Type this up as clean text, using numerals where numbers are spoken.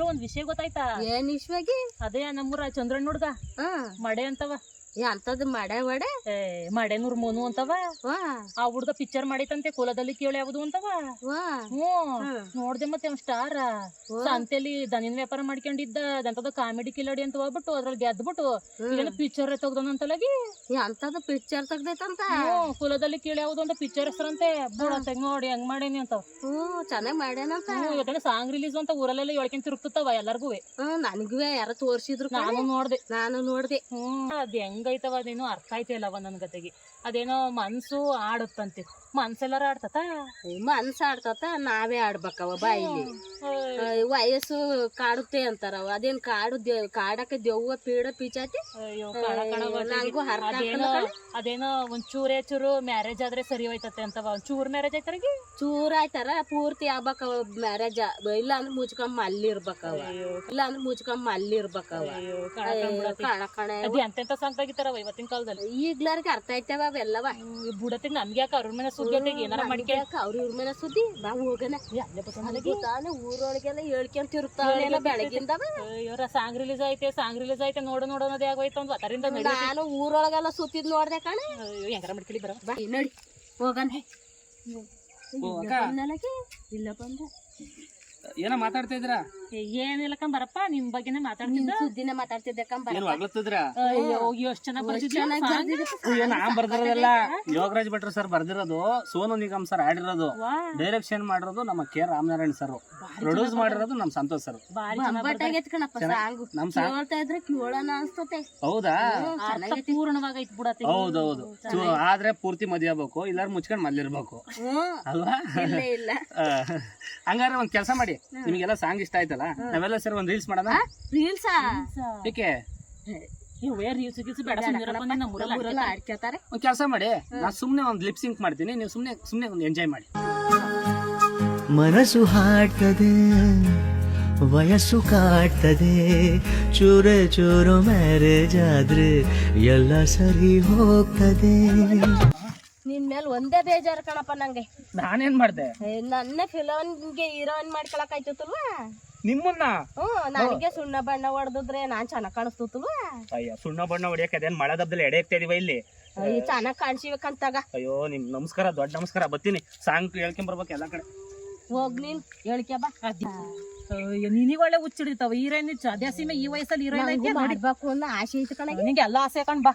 ಒಂದ್ ವಿಷಯ ಗೊತ್ತಾಯ್ತಾ? ಏನ್ ಇಶ್ವಾಗಿ? ಅದೇ ನಮ್ಮೂರ ಚಂದ್ರಣ್ಣ ಹುಡ್ಗ ಮಡೆ ಅಂತವ. ಅಂತದ್ ಮಡೆ ಮಡೆನೂರ್ ಮೋನು ಅಂತವ. ಆ ಹುಡ್ಗ ಪಿಕ್ಚರ್ ಮಾಡಿತಂತೆ, ಕುಲದಲ್ಲಿ ಕೇಳಿ ಯಾವ್ದು ಅಂತವ. ನೋಡ್ದೆ ಮತ್ತೆ ಅವ್ನ್ ಸ್ಟಾರ ಸಂತೆಲಿ ದನಿನ್ ವ್ಯಾಪಾರ ಮಾಡ್ಕೊಂಡಿದ್ದ ಅದಂತದ ಕಾಮಿಡಿ ಕಿಲಾಡಿ ಅಂತ ಹೋಗ್ಬಿಟ್ಟು ಅದ್ರಲ್ಲಿ ಗೆದ್ಬಿಟ್ಟು ಏನೋ ಪಿಕ್ಚರ್ ತೆಗ್ದಂತಲಾಗಿ. ಅಂತದ ಪಿಕ್ಚರ್ ತೆಗ್ದೈತಂತ. ಕುಲದಲ್ಲಿ ಕೇಳಿ ಯಾವ್ದು ಅಂತ ಪಿಕ್ಚರ್ ಹೆಸರಂತೆ. ಬುಡಂತ ನೋಡಿ ಹೆಂಗ್ ಮಾಡೇನಿ ಅಂತ. ಚೆನ್ನಾಗ್ ಮಾಡ್ಯಾನಂತ. ಇವತ್ತೇನೋ ಸಾಂಗ್ ರಿಲೀಸ್ ಅಂತ ಊರಲ್ಲೆಲ್ಲ ಹೇಳ್ಕೊಂಡ್ ತಿರುಗ್ತವ ಎಲ್ಲಾರ್ಗು. ನನ್ಗೂ ಯಾರ ತೋರ್ಸಿದ್ರು, ನಾನು ನೋಡ್ದೆ. ಅದ್ ಹೆಂಗೈತವ ಅದೇನೋ ಅರ್ಥ ಆಯ್ತಿಲ್ಲವ ನನ್ ಗತೆಗೆ. ಅದೇನೋ ಮನ್ಸು ಆಡುತ್ತಂತೆ. ಮನ್ಸೆಲ್ಲಾರ ಆಡ್ತತ? ಮನ್ಸ ಆಡ್ತತ, ನಾವೇ ಆಡ್ಬೇಕವ ಬಾಯಿಲಿ. ವಯಸ್ಸು ಕಾಡುತ್ತೆ ಅಂತಾರವ. ಅದೇನ್ ಕಾಡಕ್ಕೆ ದೆವ್ವ ಪೀಡ ಪಿಚಾತಿ. ನಂಗೂ ಅರ್ಥ ಅದೇನೋ ಒಂಚೂರೇ ಚೂರು ಮ್ಯಾರೇಜ್ ಆದ್ರೆ ಸರಿ ಹೋಯ್ತತೆ ಅಂತವ. ಒಂಚೂರ್ ಮ್ಯಾರೇಜ್ ಆಯ್ತಾರ ಚೂರ್ ಆಯ್ತಾರ, ಪೂರ್ತಿ ಆಗ್ಬೇಕವ ಮ್ಯಾರೇಜ್. ಇಲ್ಲ ಅಂದ್ರೆ ಮುಚ್ಕೊಂಡ್ ಅಲ್ಲಿರ್ಬೇಕವ. ಎಂತೆಂತ ಸಾಂಗ್ ತೆಗಿತಾರವ ಇವತ್ತಿನ ಕಾಲದಲ್ಲಿ. ಈಗ್ಲಾರಿಗೆ ಅರ್ಥ ಆಯ್ತವ ಅವೆಲ್ಲವ. ಬುಡತಿಗ್ ನಮ್ಗೆ ಯಾಕೆ ಅವ್ರ ಮೇಲೆ ಸುದ್ದಿ ಏನಾರ ಮಾಡ್ಕೆ ಅವ್ರ ಇವ್ರ ಮೇಲೆ ಸುದ್ದಿ. ಬಾ ಹೋಗನ. ಊರೊಳಗೆಲ್ಲ ಹೇಳ್ಕೊಂತ ಇರ್ತಾವ ಬೆಳಗಿಂದವ. ಇವ್ರ ಸಾಂಗ್ ರಿಲೀಸ್ ಐತೆ ನೋಡೋದೇ ಆಗೋಯ್ತು ಒಂದು ಅದರಿಂದ. ನಾನು ಊರೊಳಗೆಲ್ಲ ಸುತ್ತಿದ್ ನೋಡ್ದೆ ಕಣ. ಹೆಂಗಾರ ಮಾಡ್ಕೊಳ್ಳಿ ಬರ ನಡಿ ಹೋಗನ. ಇಲ್ಲ ಬಂದ ಏನ ಮಾತಾಡ್ತಾ ಇದ್ರ? ಏನಿಲ್ಲ ಕಂಬರಪ್ಪ, ನಿಮ್ ಬಗ್ಗೆನೇ ಮಾತಾಡ್ತಿದ್ದ. ಸುದ್ದಿನ ಮಾತಾಡ್ತಿದ್ದೆ ಕಂಬ. ಎಷ್ಟ್ ಚೆನ್ನಾಗ್ ಬರ್ತಿದ್ದ. ನಾನ್ ಬರ್ದಿರೋದಲ್ಲ, ಯೋಗರಾಜ್ ಭಟ್ರು ಸರ್ ಬರ್ದಿರೋದು, ಸೋನು ನಿಗಮ್ ಸರ್ ಆಡಿರೋದು, ಡೈರೆಕ್ಷನ್ ಮಾಡಿರೋದು ನಮ್ಮ ಕೆ ರಾಮನಾರಾಯಣ್ ಸರ್, ಪ್ರೊಡ್ಯೂಸ್ ಮಾಡಿರೋದು ನಮ್ ಸಂತೋಷ್ ಸರ್. ಹೌದಾ? ಪೂರ್ಣವಾಗೈತ್ ಬಿಡತ್ತೆ. ಹೌದೌದು. ಆದ್ರೆ ಪೂರ್ತಿ ಮದ್ವೆ ಆಗ್ಬೇಕು, ಇಲ್ಲಾರ ಮುಚ್ಕೊಂಡ್ ಮಲ್ಲಿರ್ಬೇಕು ಅಲ್ವಾ? ಹಂಗಾರೆ ಒಂದ್ ಕೆಲಸ ಮಾಡಿ, ನಿಮ್ಗೆಲ್ಲ ಸಾಂಗ್ ಇಷ್ಟ ಆಯ್ತಲ್ಲ, ನಾವೆಲ್ಲ ಸರ್ ಒಂದ್ ರೀಲ್ಸ್ ಮಾಡೋಣ. ಏಕೆ ಒಂದ್ ಕೆಲಸ ಮಾಡಿ, ನಾ ಸುಮ್ನೆ ಒಂದ್ ಲಿಪ್ ಸಿಂಕ್ ಮಾಡ್ತೀನಿ, ನೀವು ಸುಮ್ನೆ ಒಂದ್ ಎಂಜಾಯ್ ಮಾಡಿ. ಮನಸ್ಸು ಹಾಡ್ತದೆ, ವಯಸ್ಸು ಕಾಡ್ತದೆ, ಚೂರೆ ಚೂರು ಮ್ಯಾರೇಜ್ ಆದ್ರೆ ಎಲ್ಲ ಸರಿ ಹೋಗ್ತದೆ. ನಿನ್ ಮೇಲೆ ಒಂದೇ ಬೇಜಾರು ಕಣಪ್ಪ ನಂಗೆ. ನಾನೇನ್ ಮಾಡ್ದೆ? ನನ್ನ ಫಿಲಮ್ಗೆ ಹೀರೋಯಿನ್ ಮಾಡ್ಕೊಳಕ್ ಆಯ್ತಲ್ವಾ ನಿಮ್ಮನ್ನ? ನನಗೆ ಸುಣ್ಣ ಬಣ್ಣ ಹೊಡೆದಿದ್ರೆ ನಾನ್ ಚೆನ್ನಾಗ್ ಕಾಣಿಸ್ತಲ್ವಾ? ಅಯ್ಯ, ಸುಣ್ಣ ಬಣ್ಣ ಹೊಡಿಯಕ್ಕೆ ಅದೇನ್ ಮಳೆ ದಬ್ಬದಲ್ಲಿ ಎಡೆ ಇಕ್ತಾ ಇದೀವ ಇಲ್ಲಿ. ಚೆನ್ನಾಗ್ ಕಾಣಿಸ್ಬೇಕಂತಾಗ. ಅಯ್ಯೋ ನಿಮ್ ನಮಸ್ಕಾರ, ದೊಡ್ಡ ನಮಸ್ಕಾರ. ಬರ್ತೀನಿ, ಸಾಂಗ್ ಹೇಳ್ಕೊಂಡ್ ಬರ್ಬೇಕು ಎಲ್ಲಾ ಕಡೆ. ಹೋಗ್ ನೀನ್ ಹೇಳ್ಕೆ ಬಾ. ನಿನಗ್ ಒಳ್ಳೆ ಹುಚ್ಚಿಡಿತಾವ. ಹೀರೋಯಿನ್ ಅದೇ ಸೀಮೆ ಈ ವಯಸ್ಸಲ್ಲಿ ಹೀರೋಯಿನ್ ಮಾಡ್ಬೇಕು ಅನ್ನೋ ಆಸೆ ಐತೆ ಕಣ. ನಿಂಗೆ ಎಲ್ಲ ಆಸೆ ಕಣ್ ಬಾ.